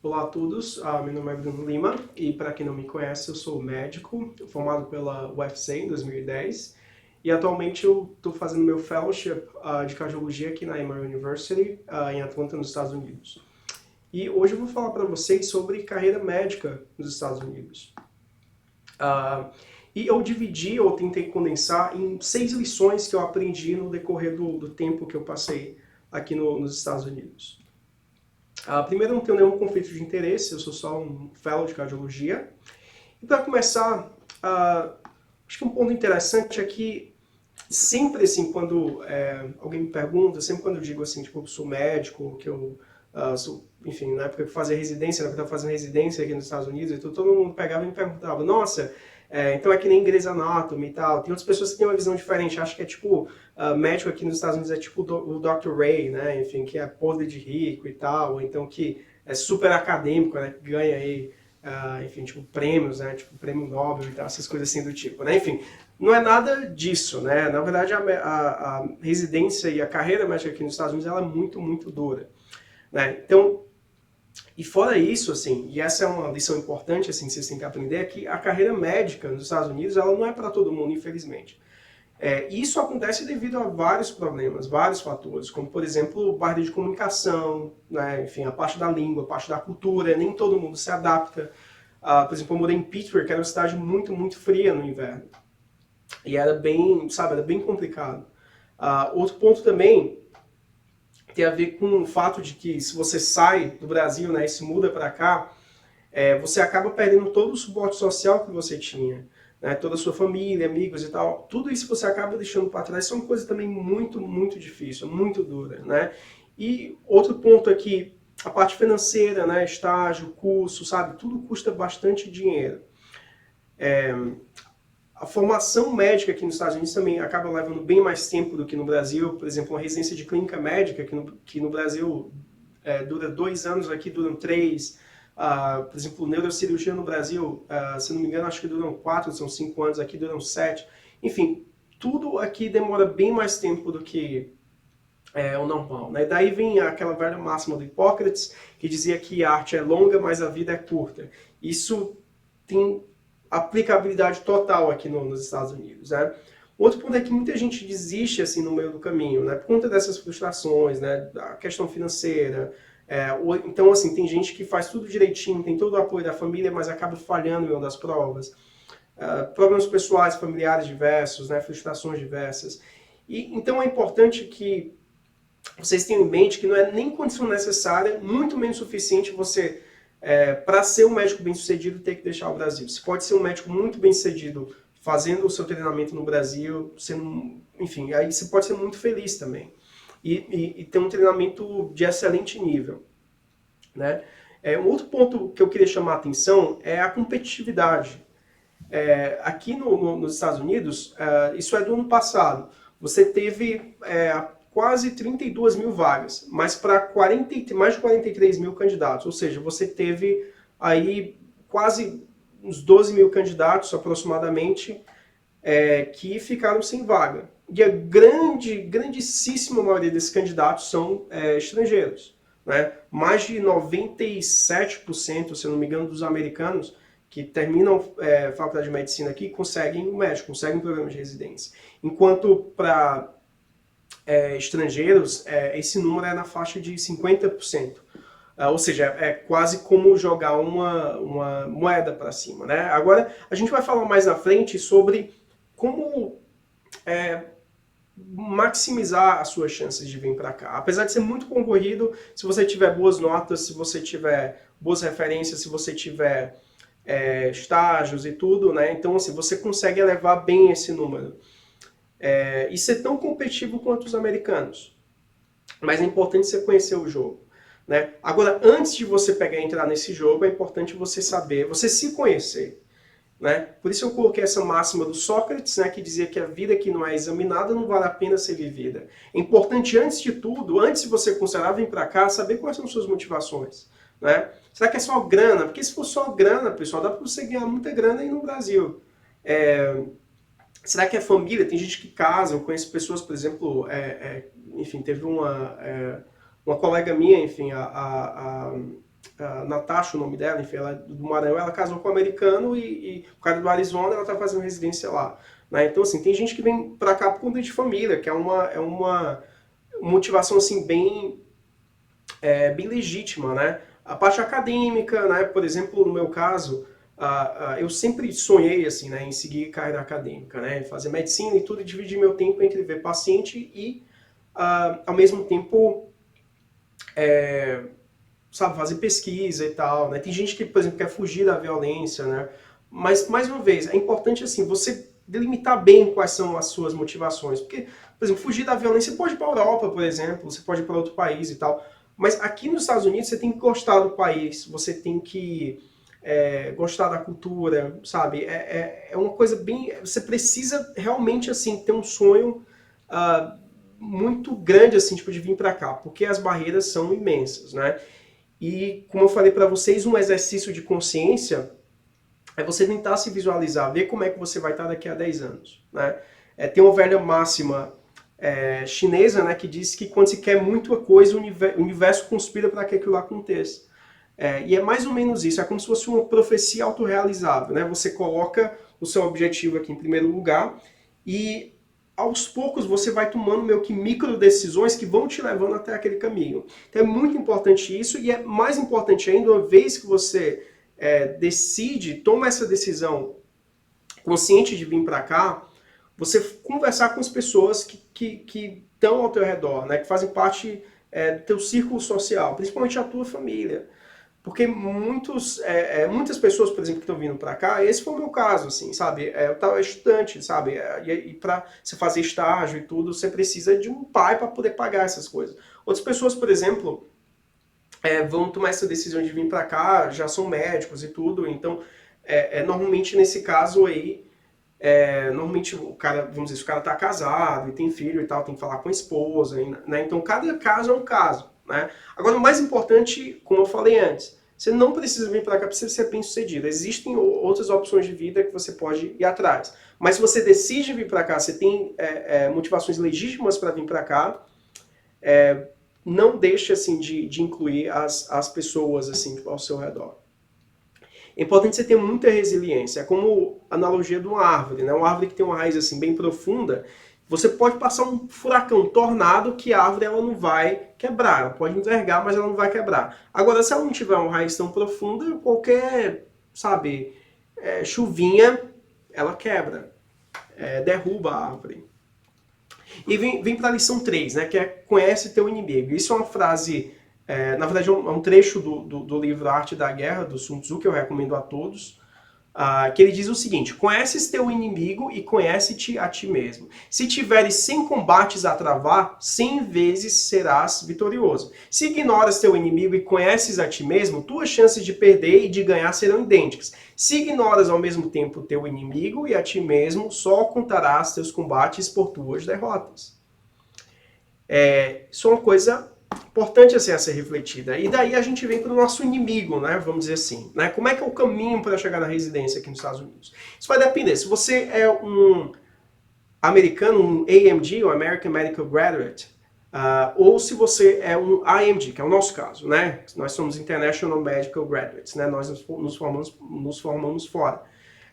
Olá a todos, meu nome é Bruno Lima e para quem não me conhece, eu sou médico, formado pela UFC em 2010 e atualmente eu estou fazendo meu fellowship de cardiologia aqui na Emory University, em Atlanta, nos Estados Unidos. E hoje eu vou falar para vocês sobre carreira médica nos Estados Unidos. E eu dividi, ou tentei condensar em 6 lições que eu aprendi no decorrer do tempo que eu passei aqui nos Estados Unidos. Primeiro, eu não tenho nenhum conflito de interesse, eu sou só um fellow de cardiologia. E para começar, acho que um ponto interessante é que sempre assim, quando alguém me pergunta, sempre quando eu digo assim, tipo, eu sou médico, que eu sou, enfim, na época que eu fazia residência, na época que eu estava fazendo residência aqui nos Estados Unidos, então todo mundo pegava e me perguntava, nossa, então é que nem Grey's Anatomy e tal. Tem outras pessoas que têm uma visão diferente, acho que é tipo, médico aqui nos Estados Unidos é tipo o Dr. Ray, né, enfim, que é podre de rico e tal, ou então que é super acadêmico, né, que ganha aí, enfim, tipo prêmios, né, tipo prêmio Nobel e tal, essas coisas assim do tipo, né, enfim. Não é nada disso, né, na verdade a residência e a carreira médica aqui nos Estados Unidos ela é muito, muito dura, né, então e fora isso, assim, e essa é uma lição importante, assim, que vocês têm que aprender, é que a carreira médica nos Estados Unidos, ela não é para todo mundo, infelizmente. Isso acontece devido a vários problemas, vários fatores, como, por exemplo, barreira de comunicação, né, enfim, a parte da língua, a parte da cultura, nem todo mundo se adapta. Por exemplo, eu morei em Pittsburgh, que era uma cidade muito, muito fria no inverno. E era bem, sabe, era bem complicado. Outro ponto também tem a ver com o fato de que se você sai do Brasil, né, e se muda para cá, você acaba perdendo todo o suporte social que você tinha, né, toda a sua família, amigos e tal. Tudo isso você acaba deixando para trás. Isso é uma coisa também muito, muito difícil, muito dura, né? E outro ponto é que a parte financeira, né, estágio, curso, sabe, tudo custa bastante dinheiro. A formação médica aqui nos Estados Unidos também acaba levando bem mais tempo do que no Brasil. Por exemplo, uma residência de clínica médica, que no Brasil dura 2 anos, aqui duram 3. Por exemplo, neurocirurgia no Brasil, se não me engano, acho que duram 4, são 5 anos, aqui duram 7. Enfim, tudo aqui demora bem mais tempo do que o normal, né? Daí vem aquela velha máxima do Hipócrates, que dizia que a arte é longa, mas a vida é curta. Isso tem aplicabilidade total aqui nos Estados Unidos, né? Outro ponto é que muita gente desiste assim no meio do caminho, né? Por conta dessas frustrações, né? A questão financeira. Então, assim, tem gente que faz tudo direitinho, tem todo o apoio da família, mas acaba falhando em uma das provas. Problemas pessoais, familiares diversos, né? Frustrações diversas. Então é importante que vocês tenham em mente que não é nem condição necessária, muito menos suficiente você, para ser um médico bem-sucedido, ter que deixar o Brasil. Você pode ser um médico muito bem-sucedido fazendo o seu treinamento no Brasil, sendo, enfim, aí você pode ser muito feliz também. E ter um treinamento de excelente nível, né? Um outro ponto que eu queria chamar a atenção é a competitividade. Aqui nos Estados Unidos, isso é do ano passado, você teve quase 32 mil vagas, mas para mais de 43 mil candidatos, ou seja, você teve aí quase uns 12 mil candidatos aproximadamente que ficaram sem vaga. E a grandíssima maioria desses candidatos são estrangeiros, né? Mais de 97%, se eu não me engano, dos americanos que terminam a faculdade de medicina aqui conseguem um médico, conseguem um programa de residência. Enquanto para estrangeiros, esse número é na faixa de 50%. Ou seja, é quase como jogar uma moeda para cima, né? Agora, a gente vai falar mais na frente sobre como maximizar as suas chances de vir para cá. Apesar de ser muito concorrido, se você tiver boas notas, se você tiver boas referências, se você tiver estágios e tudo, né? Então, assim, você consegue elevar bem esse número. E ser tão competitivo quanto os americanos. Mas é importante você conhecer o jogo, né? Agora, antes de você pegar e entrar nesse jogo, é importante você saber, você se conhecer, né? Por isso eu coloquei essa máxima do Sócrates, né, que dizia que a vida que não é examinada não vale a pena ser vivida. É importante, antes de tudo, antes de você considerar vir para cá, saber quais são suas motivações, né? Será que é só grana? Porque se for só grana, pessoal, dá para você ganhar muita grana aí no Brasil. Será que é família? Tem gente que casa, eu conheço pessoas, por exemplo, enfim, teve uma colega minha, enfim, Natasha, o nome dela, enfim, ela é do Maranhão, ela casou com um americano e o cara do Arizona, ela tá fazendo residência lá. Né? Então, assim, tem gente que vem para cá por conta de família, que é uma motivação, assim, bem legítima, né? A parte acadêmica, né? Por exemplo, no meu caso, eu sempre sonhei, assim, né, em seguir carreira acadêmica, né? Fazer medicina e tudo, e dividir meu tempo entre ver paciente e, ao mesmo tempo, sabe, fazer pesquisa e tal, né? Tem gente que, por exemplo, quer fugir da violência, né? Mas, mais uma vez, é importante, assim, você delimitar bem quais são as suas motivações. Porque, por exemplo, fugir da violência, você pode ir para a Europa, por exemplo, você pode ir para outro país e tal. Mas aqui nos Estados Unidos, você tem que gostar do país, você tem que gostar da cultura, sabe? É uma coisa bem... Você precisa realmente, assim, ter um sonho muito grande, assim, tipo, de vir para cá, porque as barreiras são imensas, né? E, como eu falei para vocês, um exercício de consciência é você tentar se visualizar, ver como é que você vai estar daqui a 10 anos. Né? Tem uma velha máxima chinesa, né, que diz que quando se quer muita coisa, o universo conspira para que aquilo aconteça. E é mais ou menos isso, é como se fosse uma profecia autorrealizável. Né? Você coloca o seu objetivo aqui em primeiro lugar e aos poucos você vai tomando meio que micro decisões que vão te levando até aquele caminho. Então é muito importante isso e é mais importante ainda, uma vez que você decide, toma essa decisão consciente de vir para cá, você conversar com as pessoas que estão ao teu redor, né, que fazem parte do teu círculo social, principalmente a tua família. Porque muitas pessoas, por exemplo, que estão vindo para cá, esse foi o meu caso, assim, sabe? Eu estava estudante, sabe? E para você fazer estágio e tudo, você precisa de um pai para poder pagar essas coisas. Outras pessoas, por exemplo, vão tomar essa decisão de vir para cá, já são médicos e tudo, então, normalmente nesse caso aí, normalmente o cara, vamos dizer, se o cara tá casado e tem filho e tal, tem que falar com a esposa, né? Então cada caso é um caso, né? Agora o mais importante, como eu falei antes, você não precisa vir para cá para ser bem sucedido. Existem outras opções de vida que você pode ir atrás. Mas se você decide vir para cá, você tem motivações legítimas para vir para cá, não deixe assim de incluir as pessoas assim ao seu redor. É importante você ter muita resiliência. É como a analogia de uma árvore, né? Uma árvore que tem uma raiz assim bem profunda. Você pode passar um furacão, um tornado, que a árvore ela não vai quebrar. Ela pode envergar, mas ela não vai quebrar. Agora, se ela não tiver uma raiz tão profunda, qualquer, sabe, chuvinha, ela quebra, derruba a árvore. E vem para a lição 3, né, que é conhece teu inimigo. Isso é uma frase, na verdade é um trecho do livro Arte da Guerra, do Sun Tzu, que eu recomendo a todos, que ele diz o seguinte: conheces teu inimigo e conhece-te a ti mesmo. Se tiveres 100 combates a travar, 100 vezes serás vitorioso. Se ignoras teu inimigo e conheces a ti mesmo, tuas chances de perder e de ganhar serão idênticas. Se ignoras ao mesmo tempo teu inimigo e a ti mesmo, só contarás teus combates por tuas derrotas. Isso é uma coisa importante assim, a ser refletida. E daí a gente vem para o nosso inimigo, né? Vamos dizer assim. Né? Como é que é o caminho para chegar na residência aqui nos Estados Unidos? Isso vai depender. Se você é um americano, um AMG, ou American Medical Graduate, ou se você é um IMG, que é o nosso caso, né? Nós somos International Medical Graduates, né? Nós nos formamos fora.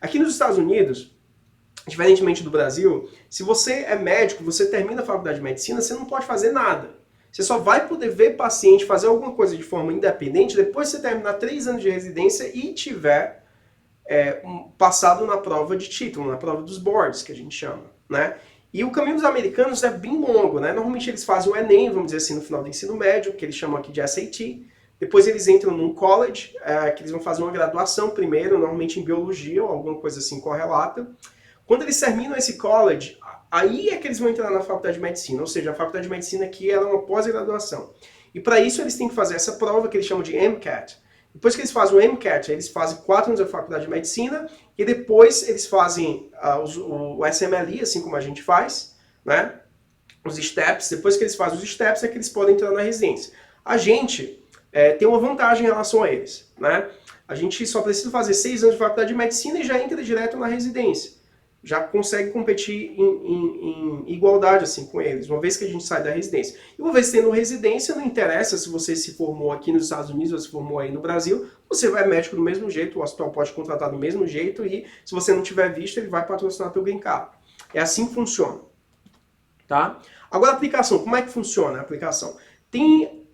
Aqui nos Estados Unidos, diferentemente do Brasil, se você é médico, você termina a faculdade de medicina, você não pode fazer nada. Você só vai poder ver paciente, fazer alguma coisa de forma independente depois que você terminar 3 anos de residência e tiver passado na prova de título, na prova dos boards, que a gente chama, né? E o caminho dos americanos é bem longo, né? Normalmente eles fazem o Enem, vamos dizer assim, no final do ensino médio, que eles chamam aqui de SAT. Depois eles entram num college, que eles vão fazer uma graduação primeiro, normalmente em biologia ou alguma coisa assim correlata. Quando eles terminam esse college, aí é que eles vão entrar na faculdade de medicina, ou seja, a faculdade de medicina aqui é uma pós-graduação. E para isso eles têm que fazer essa prova que eles chamam de MCAT. Depois que eles fazem o MCAT, eles fazem 4 anos da faculdade de medicina e depois eles fazem o SMLE, assim como a gente faz, né? Os STEPS. Depois que eles fazem os STEPS é que eles podem entrar na residência. A gente tem uma vantagem em relação a eles, né? A gente só precisa fazer 6 anos de faculdade de medicina e já entra direto na residência. já consegue competir em igualdade assim com eles, uma vez que a gente sai da residência. E uma vez tendo residência, não interessa se você se formou aqui nos Estados Unidos ou se formou aí no Brasil, você vai médico do mesmo jeito, o hospital pode contratar do mesmo jeito e se você não tiver visto, ele vai patrocinar teu green card. É assim que funciona. Tá? Agora a aplicação, como é que funciona a aplicação?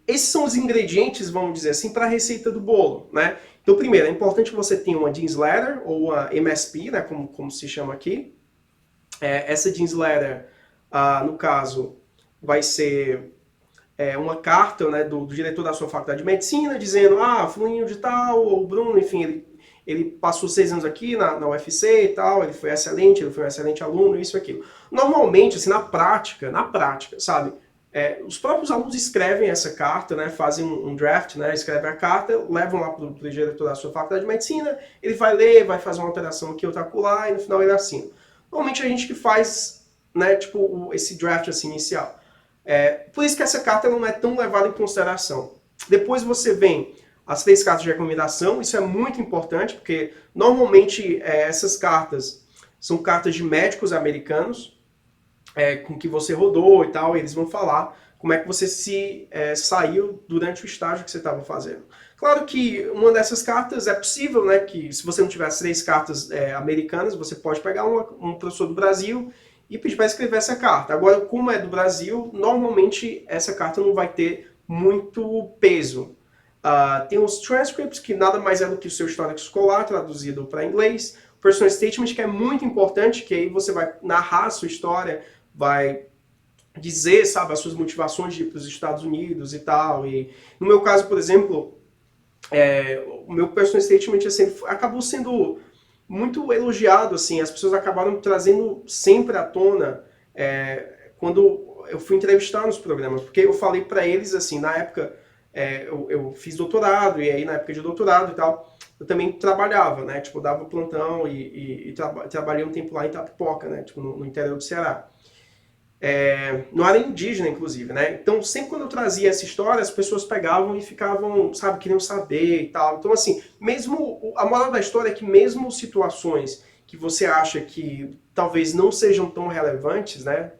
Esses são os ingredientes, vamos dizer assim, para a receita do bolo, né? Então, primeiro, é importante que você tenha uma Jeans Letter, ou uma MSP, né, como se chama aqui. Essa Jeans Letter, no caso, vai ser uma carta, né, do diretor da sua faculdade de medicina, dizendo, fulaninho de tal, ou Bruno, enfim, ele passou 6 anos aqui na UFC e tal, ele foi um excelente aluno, isso e aquilo. Normalmente, assim, na prática, sabe, os próprios alunos escrevem essa carta, né, fazem um draft, né, escrevem a carta, levam lá para o diretor da sua faculdade de medicina, ele vai ler, vai fazer uma alteração aqui, outra acolá, e no final ele assina. Normalmente a gente que faz, né, tipo, esse draft assim, inicial. Por isso que essa carta não é tão levada em consideração. Depois você vem as 3 cartas de recomendação, isso é muito importante, porque normalmente essas cartas são cartas de médicos americanos, com que você rodou e tal, e eles vão falar como é que você saiu durante o estágio que você estava fazendo. Claro que uma dessas cartas é possível, né, que se você não tiver as 3 cartas americanas, você pode pegar um professor do Brasil e pedir para escrever essa carta. Agora, como é do Brasil, normalmente essa carta não vai ter muito peso. Tem os transcripts, que nada mais é do que o seu histórico escolar traduzido para inglês. O personal statement, que é muito importante, que aí você vai narrar a sua história, vai dizer, sabe, as suas motivações de ir para os Estados Unidos e tal. E no meu caso, por exemplo, o meu personal statement assim, acabou sendo muito elogiado, assim, as pessoas acabaram trazendo sempre à tona quando eu fui entrevistar nos programas, porque eu falei para eles, assim, na época eu fiz doutorado, e aí na época de doutorado e tal, eu também trabalhava, né, tipo, dava plantão e trabalhei um tempo lá em Itapipoca, né, tipo, no interior do Ceará. Não era indígena, inclusive, né? Então, sempre quando eu trazia essa história, as pessoas pegavam e ficavam, sabe, queriam saber e tal. Então, assim, a moral da história é que mesmo situações que você acha que talvez não sejam tão relevantes, né,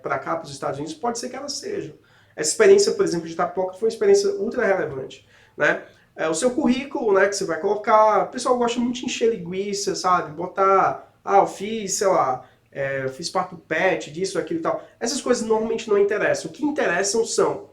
para cá, para os Estados Unidos, pode ser que elas sejam. Essa experiência, por exemplo, de Itapipoca foi uma experiência ultra relevante, né? O seu currículo, né, que você vai colocar, o pessoal gosta muito de encher linguiça, sabe? Botar, eu fiz, sei lá, eu fiz parte do PET, disso, aquilo e tal. Essas coisas normalmente não interessam. O que interessam são,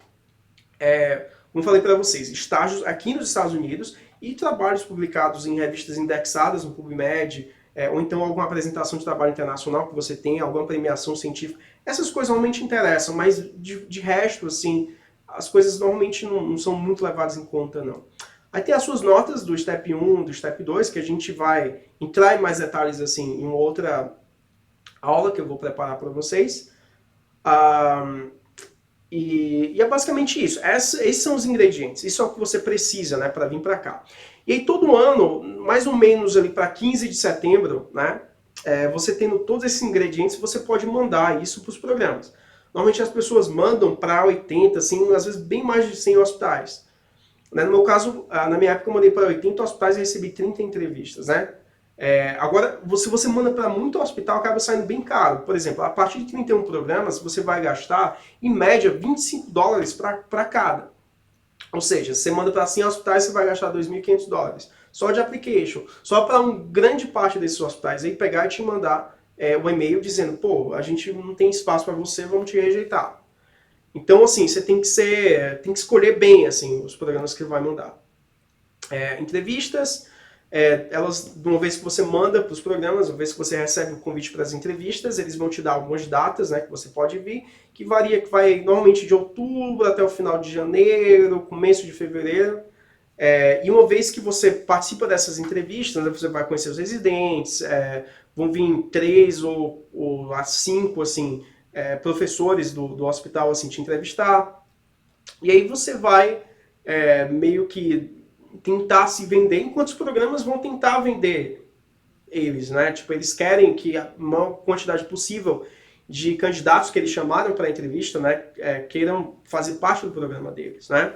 como eu falei para vocês, estágios aqui nos Estados Unidos e trabalhos publicados em revistas indexadas no PubMed, ou então alguma apresentação de trabalho internacional que você tem, alguma premiação científica. Essas coisas normalmente interessam, mas de resto, assim, as coisas normalmente não são muito levadas em conta, não. Aí tem as suas notas do Step 1, do Step 2, que a gente vai entrar em mais detalhes assim, em uma outra aula que eu vou preparar para vocês. E é basicamente isso. Esses são os ingredientes. Isso é o que você precisa, né, para vir para cá. E aí todo ano, mais ou menos ali para 15 de setembro, né, você tendo todos esses ingredientes, você pode mandar isso para os programas. Normalmente as pessoas mandam para 80, assim, às vezes bem mais de 100 hospitais. Né? No meu caso, na minha época eu mandei para 80 hospitais e recebi 30 entrevistas, né? Agora, se você manda para muito hospital, acaba saindo bem caro. Por exemplo, a partir de 31 programas, você vai gastar, em média, $25 para cada. Ou seja, você manda para 100 hospitais, você vai gastar $2.500. Só de application. Só para uma grande parte desses hospitais aí pegar e te mandar um e-mail dizendo, pô, a gente não tem espaço para você, vamos te rejeitar. Então, assim, você tem que escolher bem, assim, os programas que vai mandar. Entrevistas, elas, uma vez que você manda para os programas, uma vez que você recebe o convite para as entrevistas, eles vão te dar algumas datas, né, que você pode vir, que varia, que vai normalmente de outubro até o final de janeiro, começo de fevereiro. E uma vez que você participa dessas entrevistas, né, você vai conhecer os residentes, vão vir 3 ou a 5, assim, professores do hospital assim, te entrevistar. E aí você vai meio que tentar se vender, enquanto os programas vão tentar vender eles, né? Tipo, eles querem que a maior quantidade possível de candidatos que eles chamaram para a entrevista, né, queiram fazer parte do programa deles, né?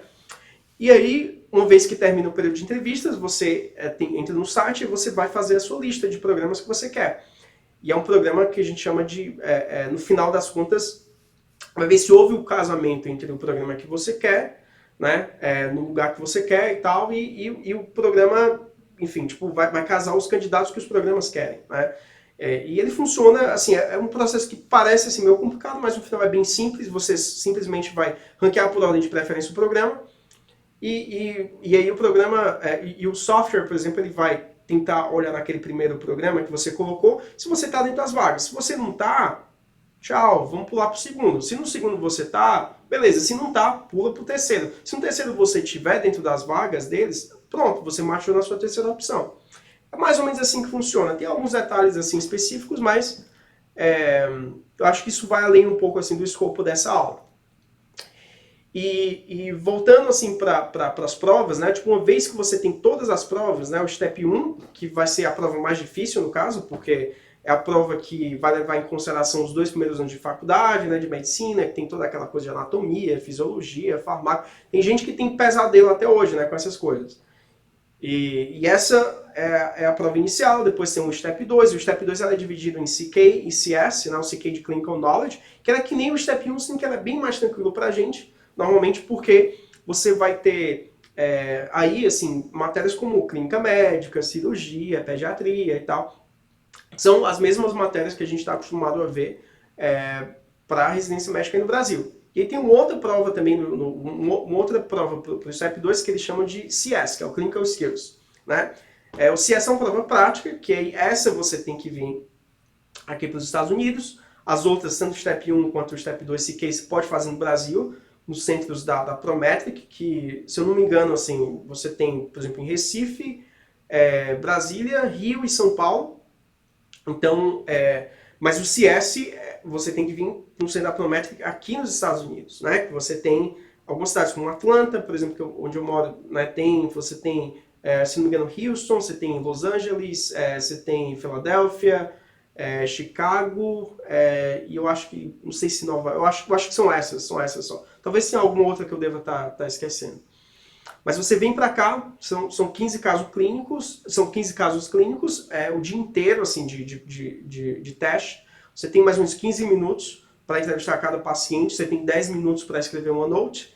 E aí, uma vez que termina o período de entrevistas, você entra no site e você vai fazer a sua lista de programas que você quer. e é um programa que a gente chama de, no final das contas, vai ver se houve o casamento entre o programa que você quer, né, no lugar que você quer e tal, e o programa, enfim, tipo, vai casar os candidatos que os programas querem, né. E ele funciona, assim, é um processo que parece assim, meio complicado, mas no final é bem simples, você simplesmente vai ranquear por ordem de preferência o programa, e aí o programa, e o software, por exemplo, ele vai tentar olhar naquele primeiro programa que você colocou, se você está dentro das vagas. Se você não está, tchau, vamos pular para o segundo. Se no segundo você está, beleza. Se não está, pula para o terceiro. Se no terceiro você estiver dentro das vagas deles, pronto, você marchou na sua terceira opção. É mais ou menos assim que funciona. Tem alguns detalhes assim específicos, mas eu acho que isso vai além um pouco assim do escopo dessa aula. E voltando assim para as provas, né? Tipo, uma vez que você tem todas as provas, né? O Step 1, que vai ser a prova mais difícil no caso, porque é a prova que vai levar em consideração os 2 primeiros anos de faculdade, né? De medicina, que tem toda aquela coisa de anatomia, fisiologia, farmácia. Tem gente que tem pesadelo até hoje, né? Com essas coisas. E essa é a prova inicial, depois tem o Step 2, e o Step 2 ela é dividido em CK e CS, né, o CK de Clinical Knowledge, que ela é que nem o Step 1, sim, que ela é bem mais tranquilo pra gente, normalmente porque você vai ter aí, assim, matérias como clínica médica, cirurgia, pediatria e tal, são as mesmas matérias que a gente está acostumado a ver para a residência médica aí no Brasil. E aí tem uma outra prova também, uma outra prova para o Step 2 que eles chamam de CS, que é o Clinical Skills, né? O CS é uma prova prática, que aí essa você tem que vir aqui para os Estados Unidos. As outras, tanto o Step 1 quanto o Step 2 CK, você pode fazer no Brasil, nos centros da Prometric, que, se eu não me engano, assim, você tem, por exemplo, em Recife, Brasília, Rio e São Paulo. Então, mas o CS, você tem que vir no centro da Prometric aqui nos Estados Unidos, né? Que você tem algumas cidades como Atlanta, por exemplo, onde eu moro, né? Você tem, se não me engano, Houston, você tem Los Angeles, você tem Filadélfia, Chicago, e eu acho que, não sei se Nova, eu acho que são essas só. Talvez tenha alguma outra que eu deva estar esquecendo. Mas você vem para cá, são 15 casos clínicos, o dia inteiro assim, de teste. Você tem mais uns 15 minutos para entrevistar cada paciente, você tem 10 minutos para escrever uma note,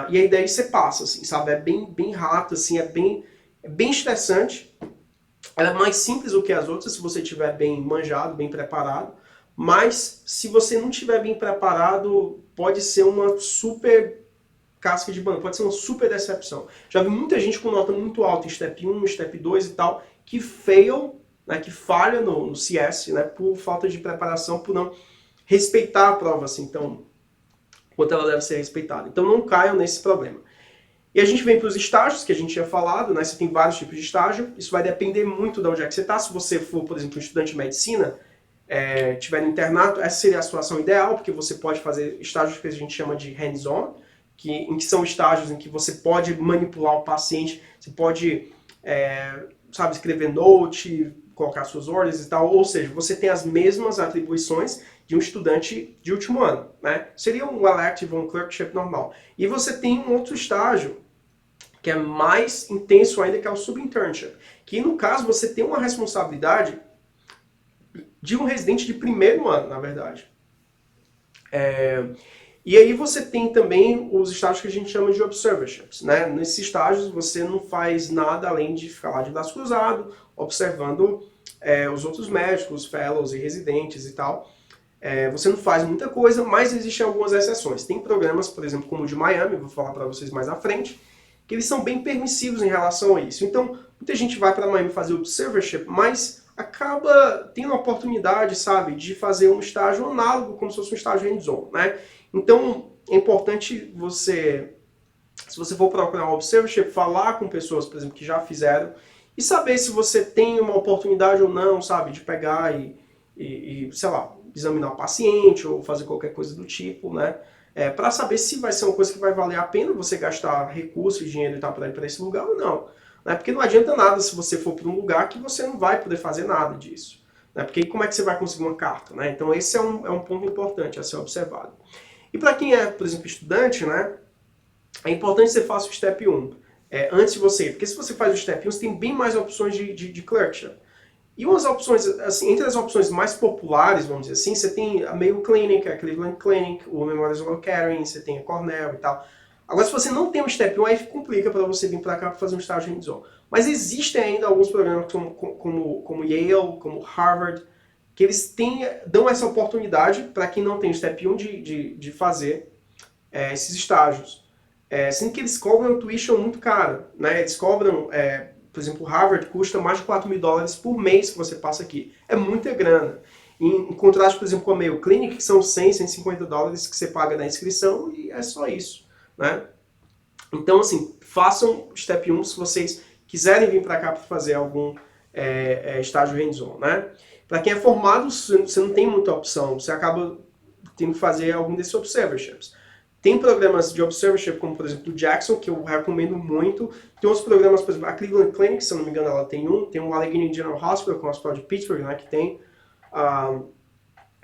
e aí daí você passa, assim, sabe? É bem rápido, assim, é bem estressante. Ela é mais simples do que as outras, se você estiver bem manjado, bem preparado, mas se você não estiver bem preparado, pode ser uma super casca de banana, pode ser uma super decepção. Já vi muita gente com nota muito alta em Step 1, Step 2 e tal, que fail, né, que falha no CS, né, por falta de preparação, por não respeitar a prova, assim, então, quanto ela deve ser respeitada. Então não caiam nesse problema. E a gente vem para os estágios, que a gente tinha falado, né, você tem vários tipos de estágio, isso vai depender muito de onde é que você está. Se você for, por exemplo, um estudante de medicina, tiver no internato, essa seria a situação ideal, porque você pode fazer estágios que a gente chama de hands-on, em que são estágios em que você pode manipular o paciente, você pode, sabe, escrever note, colocar suas ordens e tal, ou seja, você tem as mesmas atribuições de um estudante de último ano, né? Seria um elective ou um clerkship normal. E você tem um outro estágio, que é mais intenso ainda, que é o subinternship, que no caso você tem uma responsabilidade de um residente de primeiro ano, na verdade. E aí você tem também os estágios que a gente chama de observerships, né? Nesses estágios você não faz nada além de ficar lá de braço cruzado, observando os outros médicos, fellows e residentes e tal. Você não faz muita coisa, mas existem algumas exceções. Tem programas, por exemplo, como o de Miami, vou falar para vocês mais à frente, que eles são bem permissivos em relação a isso. Então, muita gente vai para Miami fazer observership, mas acaba tendo a oportunidade, sabe, de fazer um estágio análogo, como se fosse um estágio hands-on, né? Então, é importante você, se você for procurar um observership, falar com pessoas, por exemplo, que já fizeram, e saber se você tem uma oportunidade ou não, sabe, de pegar e sei lá, examinar o paciente ou fazer qualquer coisa do tipo, né? Para saber se vai ser uma coisa que vai valer a pena você gastar recursos e dinheiro e tal para ir para esse lugar ou não. Né? Porque não adianta nada se você for para um lugar que você não vai poder fazer nada disso. Né? Porque como é que você vai conseguir uma carta? Né? Então esse é um ponto importante a ser observado. E para quem é, por exemplo, estudante, né, é importante que você faça o Step 1 antes de você ir. Porque se você faz o Step 1, você tem bem mais opções de clerkship. E umas opções, assim, entre as opções mais populares, vamos dizer assim, você tem a Mayo Clinic, a Cleveland Clinic, o Memorial Sloan Kettering, você tem a Cornell e tal. Agora, se você não tem um Step 1, aí complica para você vir para cá para fazer um estágio hands-on. Mas existem ainda alguns programas como Yale, como Harvard, que eles dão essa oportunidade para quem não tem o Step 1 de fazer esses estágios. Sendo que eles cobram tuition muito caro, né? Eles cobram, por exemplo, Harvard custa mais de $4.000 por mês que você passa aqui. É muita grana. Em contraste, por exemplo, com a Mayo Clinic, que são $100, $150 que você paga na inscrição e é só isso, né? Então, assim, façam Step 1 se vocês quiserem vir para cá para fazer algum estágio hands-on, né? Para quem é formado, você não tem muita opção, você acaba tendo que fazer algum desses observerships. Tem programas de observership, como por exemplo o Jackson, que eu recomendo muito. Tem outros programas, por exemplo, a Cleveland Clinic, se eu não me engano, ela tem um. Tem o Allegheny General Hospital, que é o hospital de Pittsburgh, né, que tem.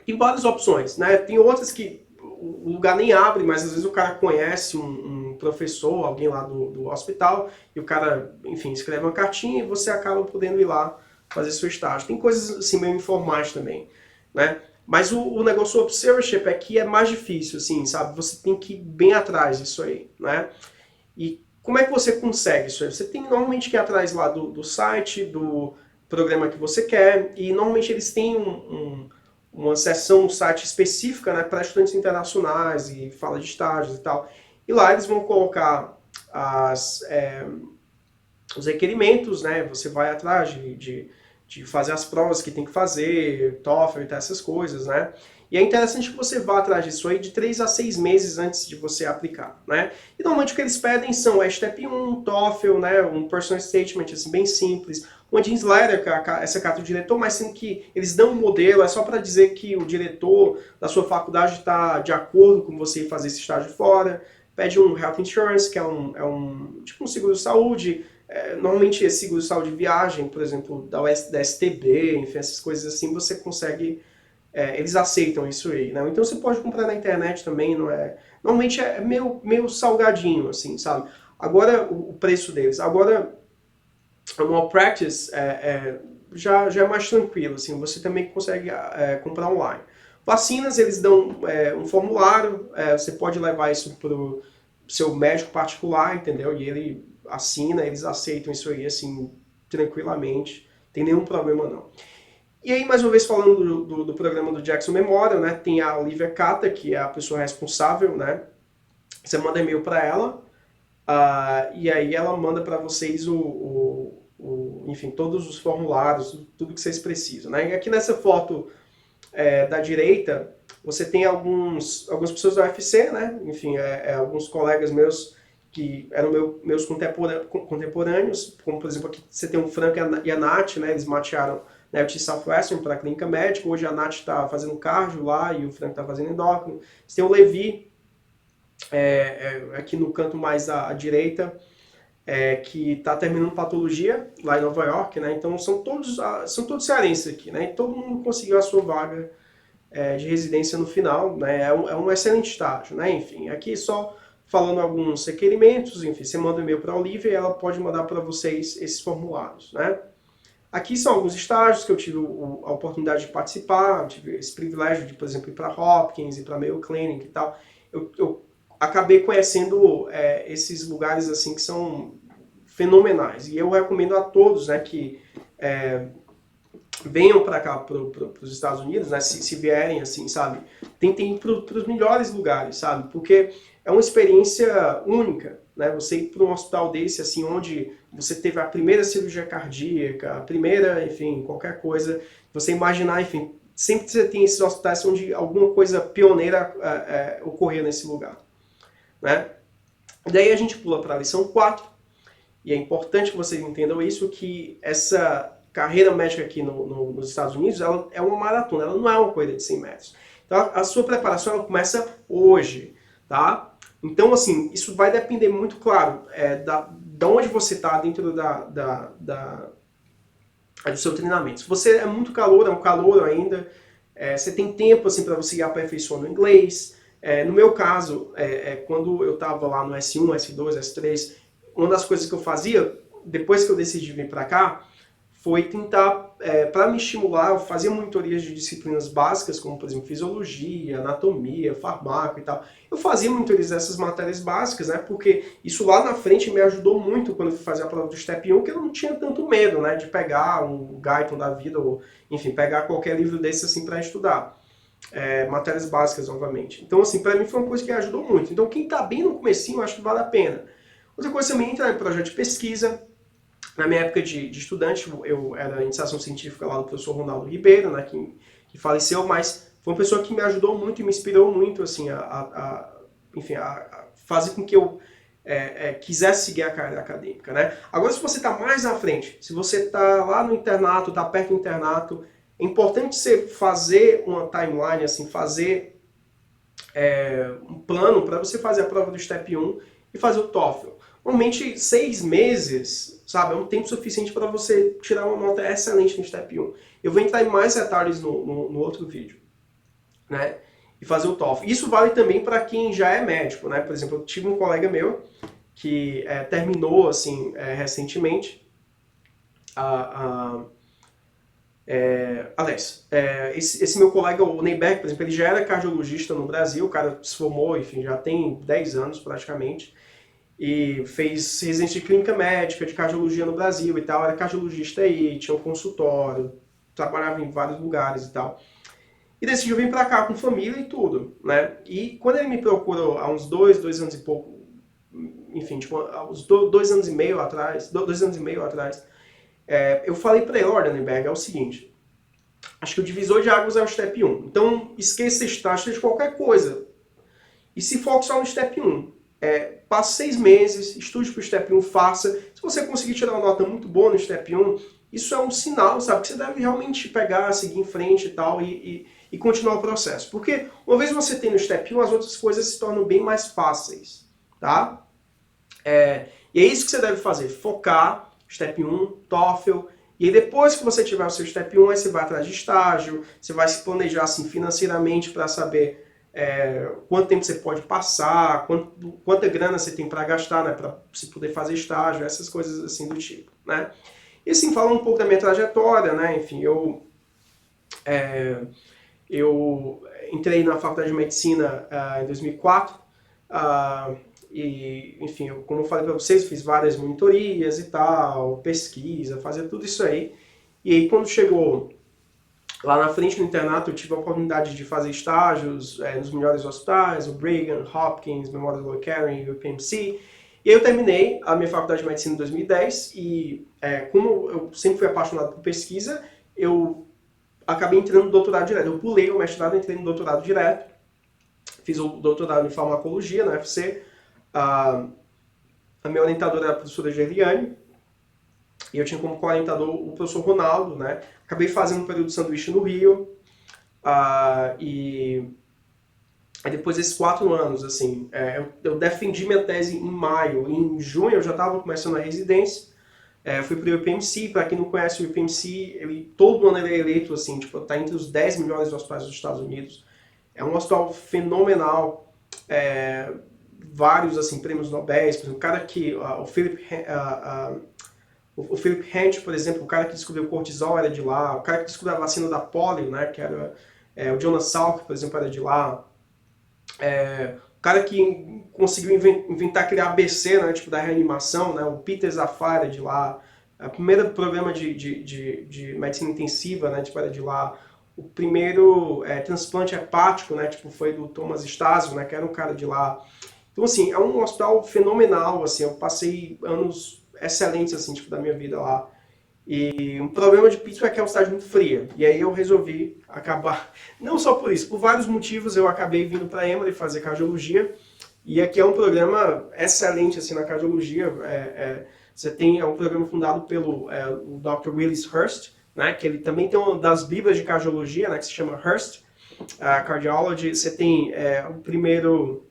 Tem várias opções, né? Tem outras que o lugar nem abre, mas às vezes o cara conhece um professor, alguém lá do hospital, e o cara, enfim, escreve uma cartinha e você acaba podendo ir lá fazer seu estágio. Tem coisas assim meio informais também, né? Mas o negócio do observership aqui é mais difícil, assim, sabe? Você tem que ir bem atrás disso aí, né? E como é que você consegue isso aí? Você tem normalmente que ir atrás lá do site, do programa que você quer, e normalmente eles têm uma seção no site específica, né, para estudantes internacionais e fala de estágios e tal. E lá eles vão colocar os requerimentos, né? Você vai atrás de fazer as provas que tem que fazer, TOEFL e tal, essas coisas, né? E é interessante que você vá atrás disso aí de 3 a 6 meses antes de você aplicar, né? E normalmente o que eles pedem são Step 1, TOEFL, né? Um personal statement, assim, bem simples. Uma Jeans Letter, essa carta do diretor, mas sendo que eles dão um modelo, é só para dizer que o diretor da sua faculdade está de acordo com você fazer esse estágio fora. Pede um Health Insurance, que é tipo um seguro de saúde. Normalmente esse seguro de saúde de viagem, por exemplo, da STB, enfim, essas coisas assim, você consegue, eles aceitam isso aí, né? Então você pode comprar na internet também, não é? Normalmente é meio salgadinho, assim, sabe? Agora, o preço deles. Agora, o Malpractice já é mais tranquilo, assim, você também consegue comprar online. Vacinas, eles dão um formulário, você pode levar isso para o seu médico particular, entendeu? E ele assina, eles aceitam isso aí, assim, tranquilamente, não tem nenhum problema não. E aí, mais uma vez, falando do programa do Jackson Memorial, né, tem a Olivia Cata, que é a pessoa responsável, né, você manda e-mail para ela, e aí ela manda para vocês enfim, todos os formulários, tudo que vocês precisam, né. E aqui nessa foto da direita, você tem algumas pessoas da UFC, né, enfim, alguns colegas meus que eram meus contemporâneos, como por exemplo aqui você tem o Frank e a Nath, né, eles matearam na UT Southwestern para a clínica médica, hoje a Nath está fazendo cardio lá e o Frank está fazendo endócrino. Você tem o Levi, aqui no canto mais à direita, que está terminando patologia lá em Nova York, né, então são todos cearenses aqui, né, e todo mundo conseguiu a sua vaga de residência no final, né, é um excelente estágio, né, enfim, aqui só falando alguns requerimentos, enfim, você manda um e-mail para a Olivia e ela pode mandar para vocês esses formulários, né? Aqui são alguns estágios que eu tive a oportunidade de participar, tive esse privilégio de, por exemplo, ir para Hopkins, ir para Mayo Clinic e tal. Eu acabei conhecendo esses lugares assim que são fenomenais e eu recomendo a todos, né, que venham para cá, para os Estados Unidos, né, se vierem assim, sabe, tentem ir para os melhores lugares, sabe, porque é uma experiência única, né, você ir para um hospital desse, assim, onde você teve a primeira cirurgia cardíaca, a primeira, enfim, qualquer coisa, você imaginar, enfim, sempre você tem esses hospitais onde alguma coisa pioneira ocorreu nesse lugar, né. Daí a gente pula para a lição 4, e é importante que vocês entendam isso, que essa carreira médica aqui nos Estados Unidos, ela é uma maratona, ela não é uma corrida de 100 metros. Então a sua preparação ela começa hoje, tá? Então assim, isso vai depender muito, claro, da onde você está dentro do seu treinamento. Se você é muito calor, é um calor ainda, você tem tempo assim para você ir aperfeiçoando o inglês. No meu caso, quando eu estava lá no S1, S2, S3, uma das coisas que eu fazia, depois que eu decidi vir para cá, foi tentar, para me estimular, eu fazia monitorias de disciplinas básicas, como, por exemplo, fisiologia, anatomia, farmaco e tal. Eu fazia monitorias dessas matérias básicas, né, porque isso lá na frente me ajudou muito quando eu fui fazer a prova do Step 1, porque eu não tinha tanto medo, né, de pegar um Guyton da vida, ou, enfim, pegar qualquer livro desse, assim, para estudar. Matérias básicas, novamente. Então, assim, para mim foi uma coisa que ajudou muito. Então, quem está bem no comecinho, eu acho que vale a pena. Outra coisa também, entrar em projeto de pesquisa. Na minha época de estudante, eu era iniciação científica lá do professor Ronaldo Ribeiro, né, que faleceu, mas foi uma pessoa que me ajudou muito e me inspirou muito, assim, enfim, a fazer com que eu quisesse seguir a carreira acadêmica, né? Agora, se você está mais à frente, se você está lá no internato, está perto do internato, é importante você fazer uma timeline, assim, fazer um plano para você fazer a prova do Step 1 e fazer o TOEFL. Normalmente 6 meses, sabe, é um tempo suficiente para você tirar uma nota excelente no Step 1. Eu vou entrar em mais detalhes no outro vídeo, né? E fazer o TOEFL. Isso vale também para quem já é médico, né? Por exemplo, eu tive um colega meu que terminou, assim, recentemente Aliás, esse meu colega, o Neyberg, por exemplo, ele já era cardiologista no Brasil, o cara se formou, enfim, já tem 10 anos praticamente, e fez residência de clínica médica, de cardiologia no Brasil e tal, era cardiologista aí, tinha um consultório, trabalhava em vários lugares e tal. E decidiu vir pra cá com família e tudo, né? E quando ele me procurou há uns 2 anos e pouco, enfim, tipo, há uns 2 anos e meio atrás, 2 anos e meio atrás, eu falei pra ele, olha, Neyberg, é o seguinte, acho que o divisor de águas é o Step 1. Então, esqueça estágio de qualquer coisa. E se foca só no Step 1. Passe 6 meses, estude para o Step 1, faça. Se você conseguir tirar uma nota muito boa no Step 1, isso é um sinal, sabe? Que você deve realmente pegar, seguir em frente e tal, e continuar o processo. Porque uma vez você tem no Step 1, as outras coisas se tornam bem mais fáceis, tá? E é isso que você deve fazer, focar, Step 1, TOEFL, e aí depois que você tiver o seu Step 1, aí você vai atrás de estágio, você vai se planejar assim, financeiramente para saber quanto tempo você pode passar, quanta grana você tem para gastar, né, para se poder fazer estágio, essas coisas assim do tipo, né? E assim, falando um pouco da minha trajetória, né, enfim, eu entrei na faculdade de medicina em 2004, e, enfim, como eu falei para vocês, fiz várias monitorias e tal, pesquisa, fazia tudo isso aí. E aí, quando chegou lá na frente no internato, eu tive a oportunidade de fazer estágios nos melhores hospitais, o Brigham, Hopkins, Memorial Sloan Kettering, o UPMC. E aí eu terminei a minha faculdade de medicina em 2010 e, como eu sempre fui apaixonado por pesquisa, eu acabei entrando no doutorado direto. Eu pulei o mestrado e entrei no doutorado direto. Fiz o doutorado em farmacologia na UFC. A minha orientadora era a professora Gerliane, e eu tinha como co-orientador o professor Ronaldo, né? Acabei fazendo um período de sanduíche no Rio, e depois desses 4 anos, assim, eu defendi minha tese em maio, em junho eu já estava começando a residência, fui para o UPMC, para quem não conhece o UPMC, todo ano ele é eleito, assim, tipo, tá entre os 10 melhores hospitais dos Estados Unidos, é um hospital fenomenal, vários assim prêmios Nobel, por exemplo, o cara que o Philip Hent, por exemplo, o cara que descobriu o cortisol era de lá, o cara que descobriu a vacina da polio, né, que era o Jonas Salk, por exemplo, era de lá, o cara que conseguiu inventar criar ABC, né, tipo da reanimação, né, o Peter Zafar era de lá, o primeiro programa de medicina intensiva, né, tipo, era de lá. O primeiro transplante hepático, né, tipo, foi do Thomas Stasio, né, que era um cara de lá. Então, assim, é um hospital fenomenal, assim, eu passei anos excelentes, assim, tipo, da minha vida lá. E um problema de Pittsburgh é que é uma cidade muito fria. E aí eu resolvi acabar, não só por isso, por vários motivos eu acabei vindo para Emory fazer cardiologia. E aqui é um programa excelente, assim, na cardiologia. É um programa fundado pelo o Dr. Willis Hurst, né, que ele também tem uma das bíblias de cardiologia, né, que se chama Hurst Cardiology. Você tem o primeiro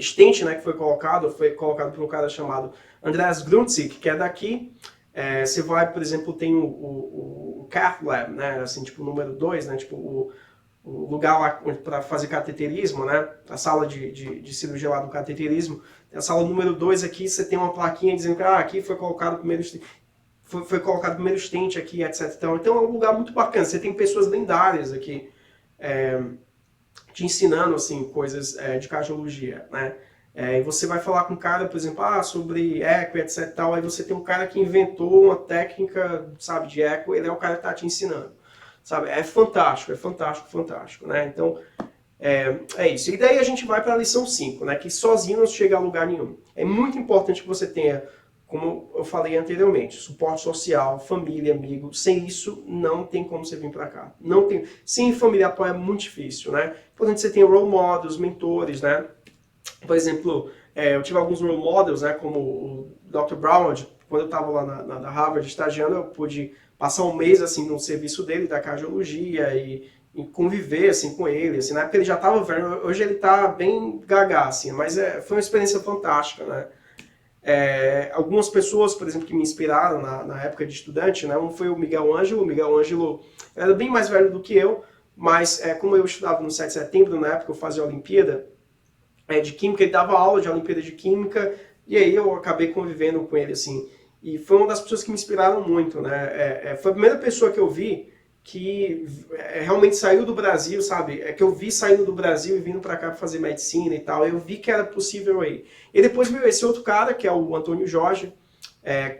stent, né, que foi colocado por um cara chamado Andreas Grunzig, que é daqui. Você vai, por exemplo, tem o Cath Lab, né, assim, tipo o número 2, né, tipo o lugar lá para fazer cateterismo, né, a sala de cirurgia lá do cateterismo. Tem a sala número 2 aqui, você tem uma plaquinha dizendo que aqui foi colocado o primeiro stent. foi colocado primeiro stent aqui, etc. Então é um lugar muito bacana. Você tem pessoas lendárias aqui te ensinando assim, coisas de cardiologia, né? E você vai falar com um cara, por exemplo, sobre eco, etc. Tal, aí você tem um cara que inventou uma técnica, sabe, de eco, ele é o cara que está te ensinando. Sabe? É fantástico, fantástico, né? Então, é isso. E daí a gente vai para a lição 5, né? Que sozinho não chega a lugar nenhum. É muito importante que você tenha, como eu falei anteriormente, suporte social, família, amigo. Sem isso, não tem como você vir para cá. Não tem. Sem família apoia é muito difícil, né? Portanto, você tem role models, mentores, né? Por exemplo, eu tive alguns role models, né? Como o Dr. Brown, quando eu estava lá na Harvard estagiando, eu pude passar um mês assim no serviço dele da cardiologia e conviver assim com ele, assim, na época ele já estava velho, hoje ele está bem gaga, assim, mas foi uma experiência fantástica, né? Algumas pessoas, por exemplo, que me inspiraram na época de estudante, né? Um foi o Miguel Ângelo era bem mais velho do que eu, mas como eu estudava no 7 de setembro, na época eu fazia a Olimpíada de Química, ele dava aula de Olimpíada de Química, e aí eu acabei convivendo com ele, assim, e foi uma das pessoas que me inspiraram muito, né? Foi a primeira pessoa que eu vi que realmente saiu do Brasil, sabe? Que eu vi saindo do Brasil e vindo para cá para fazer medicina e tal. Eu vi que era possível aí. E depois veio esse outro cara, que é o Antônio Jorge,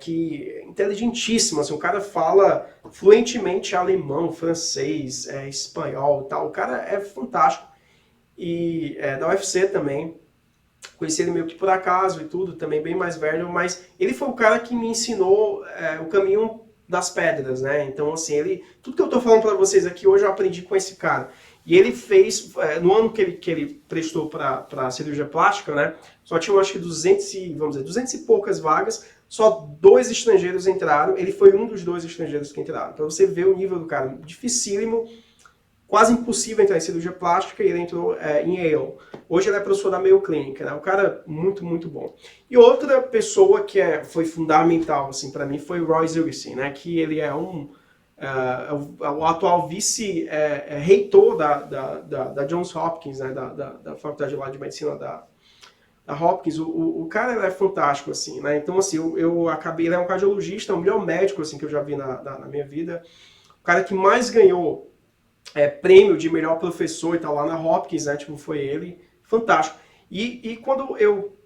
que é inteligentíssimo, assim, o cara fala fluentemente alemão, francês, espanhol e tal. O cara é fantástico. E da UFC também. Conheci ele meio que por acaso e tudo, também bem mais velho, mas ele foi o cara que me ensinou o caminho das pedras, né? Então, assim, tudo que eu tô falando para vocês aqui hoje eu aprendi com esse cara. E ele fez, no ano que ele prestou para cirurgia plástica, né? Só tinham acho que 200 e poucas vagas, só 2 estrangeiros entraram, ele foi um dos 2 estrangeiros que entraram. Para você ver o nível do cara, dificílimo, quase impossível entrar em cirurgia plástica, e ele entrou em Yale. Hoje ele é professor da Mayo Clinic, né? O cara muito, muito bom. E outra pessoa que foi fundamental assim, para mim foi o Roy Zilgerstein, né? Que ele é o atual vice-reitor da Johns Hopkins, né? Da faculdade lá de medicina da Hopkins. O cara é fantástico, assim, né? Então, assim, eu acabei... Ele é um cardiologista, o melhor médico assim, que eu já vi na minha vida. O cara que mais ganhou prêmio de melhor professor e tal lá na Hopkins, né? Tipo, foi ele. Fantástico. E quando eu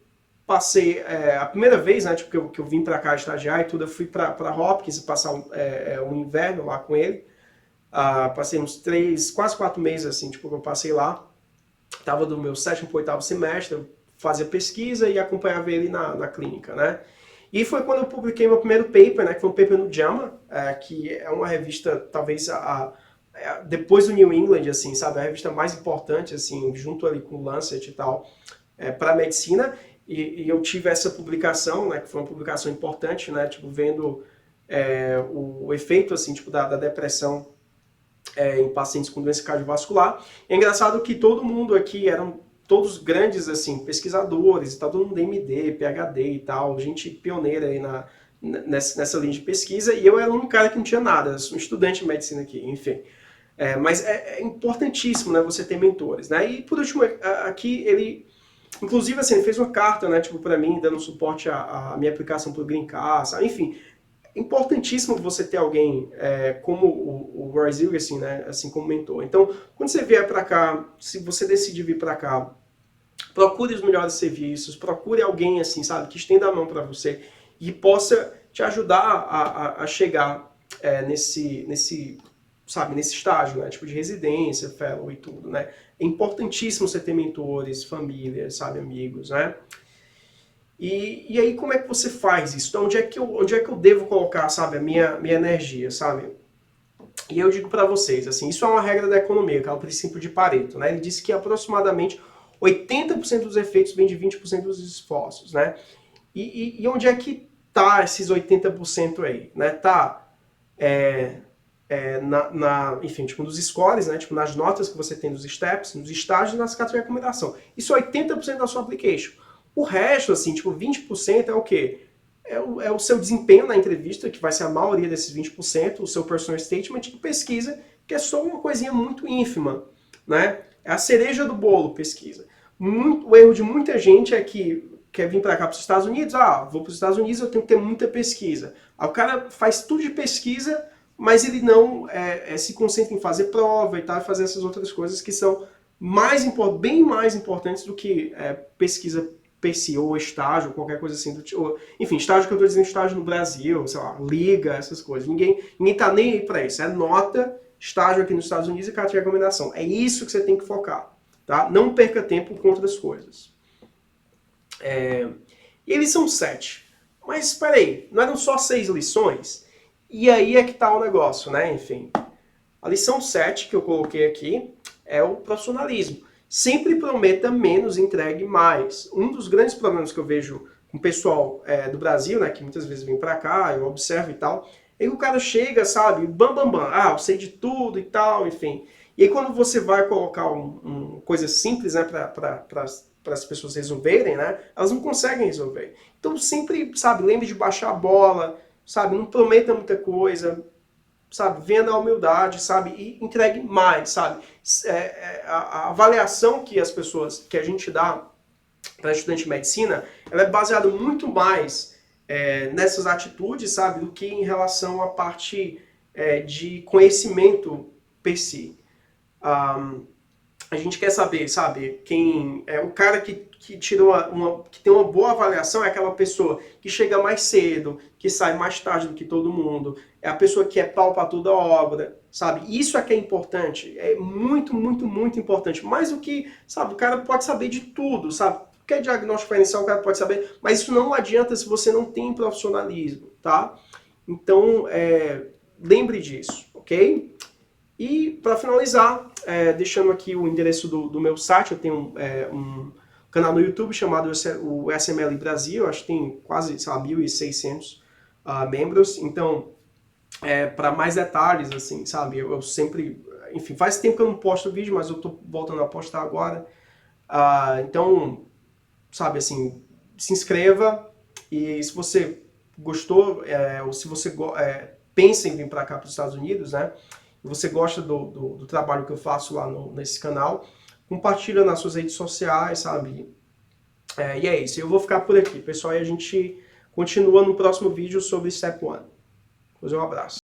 passei a primeira vez, né? Tipo, que eu vim pra cá estagiar e tudo, eu fui pra Hopkins passar um inverno lá com ele. Passei uns 3, quase 4 meses, assim, tipo, que eu passei lá. Tava do meu 7º pro 8º semestre, eu fazia pesquisa e acompanhava ele na clínica, né? E foi quando eu publiquei meu primeiro paper, né? Que foi um paper no JAMA, que é uma revista, talvez depois do New England, assim, sabe, a revista mais importante, assim, junto ali com o Lancet e tal, para medicina, e eu tive essa publicação, né, que foi uma publicação importante, né, tipo, vendo o efeito, assim, tipo, da depressão em pacientes com doença cardiovascular. E é engraçado que todo mundo aqui eram todos grandes, assim, pesquisadores, e tal, todo mundo MD, PhD e tal, gente pioneira aí nessa linha de pesquisa, e eu era um cara que não tinha nada, um estudante de medicina aqui, enfim. Mas é importantíssimo, né, você ter mentores, né? E por último, aqui ele, inclusive assim, ele fez uma carta, né, tipo, para mim, dando suporte à minha aplicação para o Green Card, sabe? Enfim, é importantíssimo você ter alguém como o Roy Zilgerstein, né, assim, como mentor. Então, quando você vier para cá, se você decidir vir para cá, procure os melhores serviços, procure alguém, assim, sabe, que estenda a mão para você e possa te ajudar a chegar nesse estágio, né? Tipo de residência, fellow e tudo, né? É importantíssimo você ter mentores, família, sabe, amigos, né? E aí como é que você faz isso? Então, onde é que eu devo colocar, sabe, a minha energia, sabe? E eu digo para vocês, assim, isso é uma regra da economia, que é o princípio de Pareto, né? Ele diz que aproximadamente 80% dos efeitos vem de 20% dos esforços, né? E onde é que tá esses 80% aí, né? Tá enfim, tipo, nos scores, né? Tipo, nas notas que você tem nos steps, nos estágios e nas cartas de recomendação. Isso é 80% da sua application. O resto, assim, tipo, 20% é o quê? É o seu desempenho na entrevista, que vai ser a maioria desses 20%, o seu personal statement e pesquisa, que é só uma coisinha muito ínfima, né? É a cereja do bolo, pesquisa. O erro de muita gente é que quer vir para cá, para os Estados Unidos, vou para os Estados Unidos, eu tenho que ter muita pesquisa. Aí o cara faz tudo de pesquisa, mas ele não se concentra em fazer prova e tal, e fazer essas outras coisas que são bem mais importantes do que pesquisa per si, ou estágio, qualquer coisa assim. Enfim, estágio que eu estou dizendo, estágio no Brasil, sei lá, liga, essas coisas. Ninguém tá nem aí para isso. É nota, estágio aqui nos Estados Unidos e carta de recomendação. É isso que você tem que focar. Tá? Não perca tempo com outras coisas. E eles são 7. Mas espera aí, não eram só 6 lições? E aí é que tá o negócio, né? Enfim, a lição 7 que eu coloquei aqui é o profissionalismo. Sempre prometa menos, entregue mais. Um dos grandes problemas que eu vejo com o pessoal do Brasil, né, que muitas vezes vem pra cá, eu observo e tal, é que o cara chega, sabe, bam, bam, bam, eu sei de tudo e tal, enfim. E aí quando você vai colocar coisa simples, né, para as pessoas resolverem, né, elas não conseguem resolver. Então sempre, sabe, lembre de baixar a bola, sabe, não prometa muita coisa, sabe, venha na humildade, sabe, e entregue mais, sabe. A avaliação que a gente dá para estudante de medicina, ela é baseada muito mais nessas atitudes, sabe, do que em relação à parte de conhecimento per si. A gente quer saber, sabe, quem é o cara que tirou que tem uma boa avaliação, é aquela pessoa que chega mais cedo, que sai mais tarde do que todo mundo, é a pessoa que é pau para toda obra, sabe? Isso é que é importante, é muito, muito, muito importante. Mais do que, sabe, o cara pode saber de tudo, sabe? Qualquer diagnóstico diferencial o cara pode saber, mas isso não adianta se você não tem profissionalismo, tá? Então, lembre disso, ok? E para finalizar, deixando aqui o endereço do meu site, eu tenho um canal no YouTube chamado o SML Brasil, acho que tem quase, sei lá, 1.600 membros, então, para mais detalhes, assim, sabe, eu sempre, enfim, faz tempo que eu não posto vídeo, mas eu tô voltando a postar agora, então, sabe, assim, se inscreva, e se você gostou, ou se você pensa em vir para cá, para os Estados Unidos, né, e você gosta do trabalho que eu faço lá nesse canal, compartilha nas suas redes sociais, sabe? E é isso, eu vou ficar por aqui, pessoal, e a gente continua no próximo vídeo sobre Step 1. Um abraço.